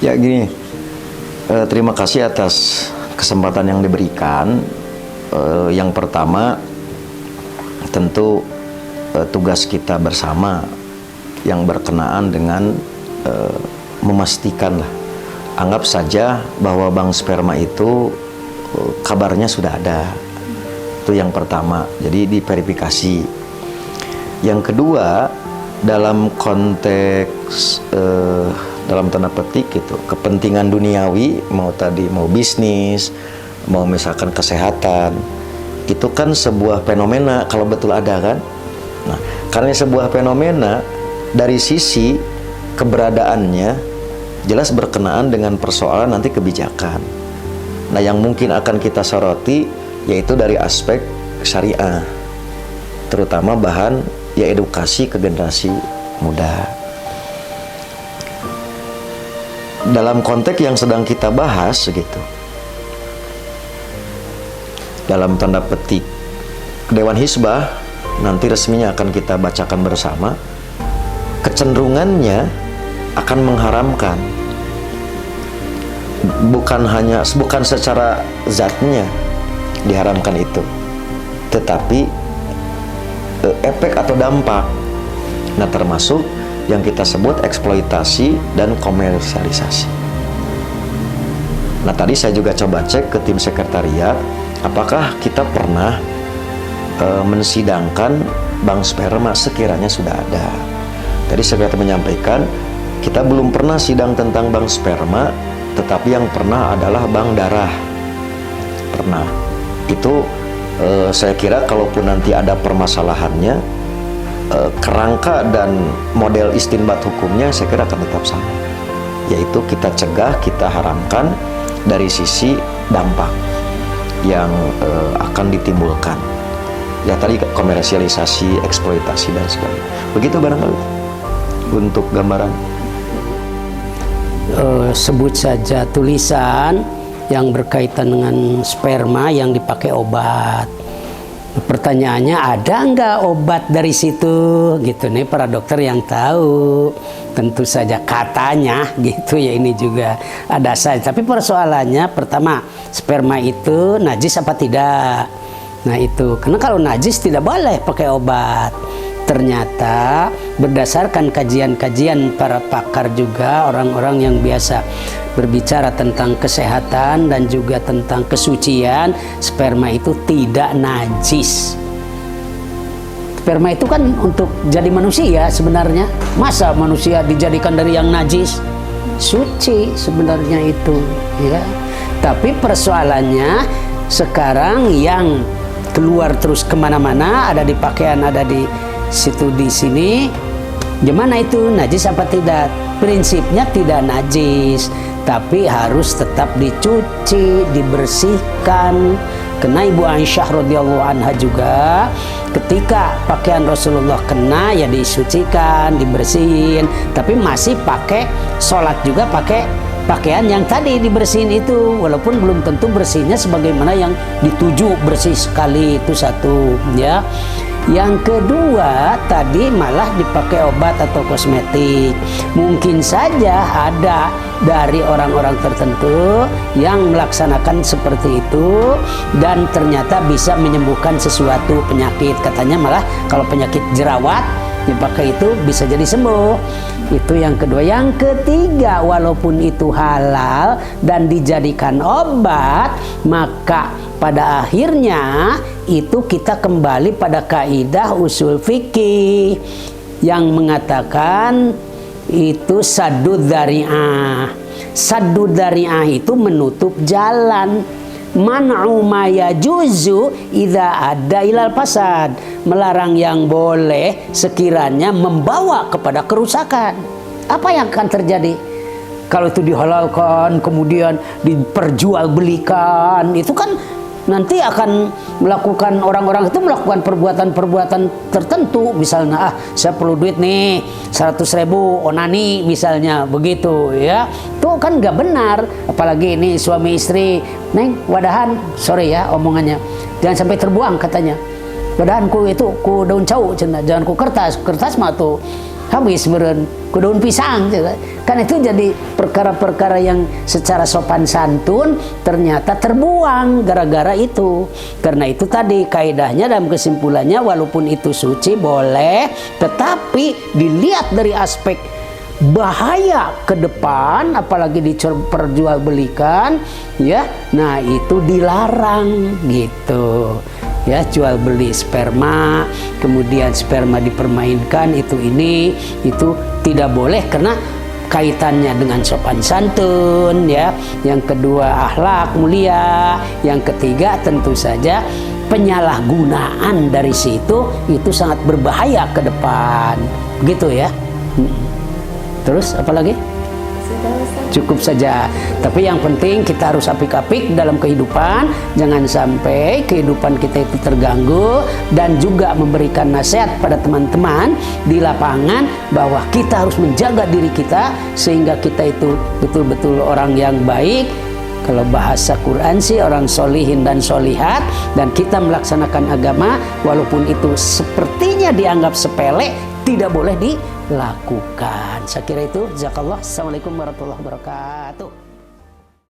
Ya gini, terima kasih atas kesempatan yang diberikan. Yang pertama, tentu tugas kita bersama yang berkenaan dengan memastikan lah. Anggap saja bahwa bank sperma itu kabarnya sudah ada. Itu yang pertama, jadi diverifikasi. Yang kedua, dalam konteks dalam tanda petik gitu, kepentingan duniawi, mau bisnis, mau misalkan kesehatan, itu kan sebuah fenomena kalau betul ada kan. Nah, karena sebuah fenomena dari sisi keberadaannya jelas berkenaan dengan persoalan nanti kebijakan. Nah, yang mungkin akan kita soroti yaitu dari aspek syariah, terutama bahan ya edukasi ke generasi muda. Dalam konteks yang sedang kita bahas gitu, dalam tanda petik Dewan Hizbah nanti resminya akan kita bacakan bersama, kecenderungannya akan mengharamkan, bukan secara zatnya diharamkan itu, tetapi efek atau dampak. Nah, termasuk yang kita sebut eksploitasi dan komersialisasi. Nah, tadi saya juga coba cek ke tim sekretariat, apakah kita pernah mensidangkan bank sperma sekiranya sudah ada. Tadi sekretariat menyampaikan, kita belum pernah sidang tentang bank sperma, tetapi yang pernah adalah bank darah. Pernah. Itu saya kira kalaupun nanti ada permasalahannya, kerangka dan model istinbat hukumnya saya kira akan tetap sama, yaitu kita cegah, kita haramkan dari sisi dampak yang akan ditimbulkan. Ya tadi komersialisasi, eksploitasi dan sebagainya. Begitu barangkali untuk gambaran. Sebut saja tulisan yang berkaitan dengan sperma yang dipakai obat. Pertanyaannya, ada nggak obat dari situ? Gitu nih para dokter yang tahu. Tentu saja katanya gitu ya, ini juga ada saja. Tapi persoalannya pertama, sperma itu najis apa tidak? Nah itu, karena kalau najis tidak boleh pakai obat. Ternyata berdasarkan kajian-kajian para pakar juga, orang-orang yang biasa berbicara tentang kesehatan dan juga tentang kesucian, sperma itu tidak najis. Sperma itu kan untuk jadi manusia sebenarnya. Masa manusia dijadikan dari yang najis? Suci sebenarnya itu, ya. Tapi persoalannya sekarang yang keluar terus kemana-mana, ada di pakaian, ada di situ di sini, gimana itu najis apa tidak? Prinsipnya tidak najis, tapi harus tetap dicuci, dibersihkan. Karena Ibu Aisyah radhiyallahu anha juga ketika pakaian Rasulullah kena ya disucikan, dibersihin, tapi masih pakai sholat juga pakai pakaian yang tadi dibersihin itu, walaupun belum tentu bersihnya sebagaimana yang dituju bersih sekali. Itu satu, ya. Yang kedua, tadi malah dipakai obat atau kosmetik. Mungkin saja ada dari orang-orang tertentu yang melaksanakan seperti itu dan ternyata bisa menyembuhkan sesuatu penyakit. Katanya malah kalau penyakit jerawat dipakai itu bisa jadi sembuh. Itu yang kedua. Yang ketiga, walaupun itu halal dan dijadikan obat, maka pada akhirnya itu kita kembali pada kaidah usul fikih yang mengatakan itu saddud dzari'ah. Saddud dzari'ah itu menutup jalan. Man'u ma yajuzu idza adda ilal fasad, melarang yang boleh sekiranya membawa kepada kerusakan. Apa yang akan terjadi kalau itu dihalalkan kemudian diperjualbelikan? Itu kan nanti akan melakukan, orang-orang itu melakukan perbuatan-perbuatan tertentu. Misalnya, saya perlu duit nih 100.000 onani misalnya, begitu ya. Itu kan nggak benar. Apalagi ini suami istri, neng wadahan, sorry ya omongannya, jangan sampai terbuang katanya. Wadahan ku itu ku daun cau, jangan ku kertas mah tuh habis beren ku daun pisang juga. Kan itu jadi perkara-perkara yang secara sopan santun ternyata terbuang gara-gara itu. Karena itu tadi kaidahnya dalam kesimpulannya, walaupun itu suci boleh, tetapi dilihat dari aspek bahaya ke depan, apalagi diperjualbelikan, ya, nah itu dilarang gitu. Ya, jual beli sperma, kemudian sperma dipermainkan, itu tidak boleh karena kaitannya dengan sopan santun, ya. Yang kedua akhlak mulia, yang ketiga tentu saja penyalahgunaan dari situ itu sangat berbahaya ke depan, gitu ya. Terus apa lagi? Cukup saja. Tapi yang penting kita harus apik-apik dalam kehidupan, jangan sampai kehidupan kita itu terganggu, dan juga memberikan nasihat pada teman-teman di lapangan bahwa kita harus menjaga diri kita sehingga kita itu betul-betul orang yang baik. Kalau bahasa Quran sih orang solihin dan solihat, dan kita melaksanakan agama walaupun itu sepertinya dianggap sepele, tidak boleh dilakukan. Saya kira itu. Jazakallah. Assalamualaikum warahmatullahi wabarakatuh.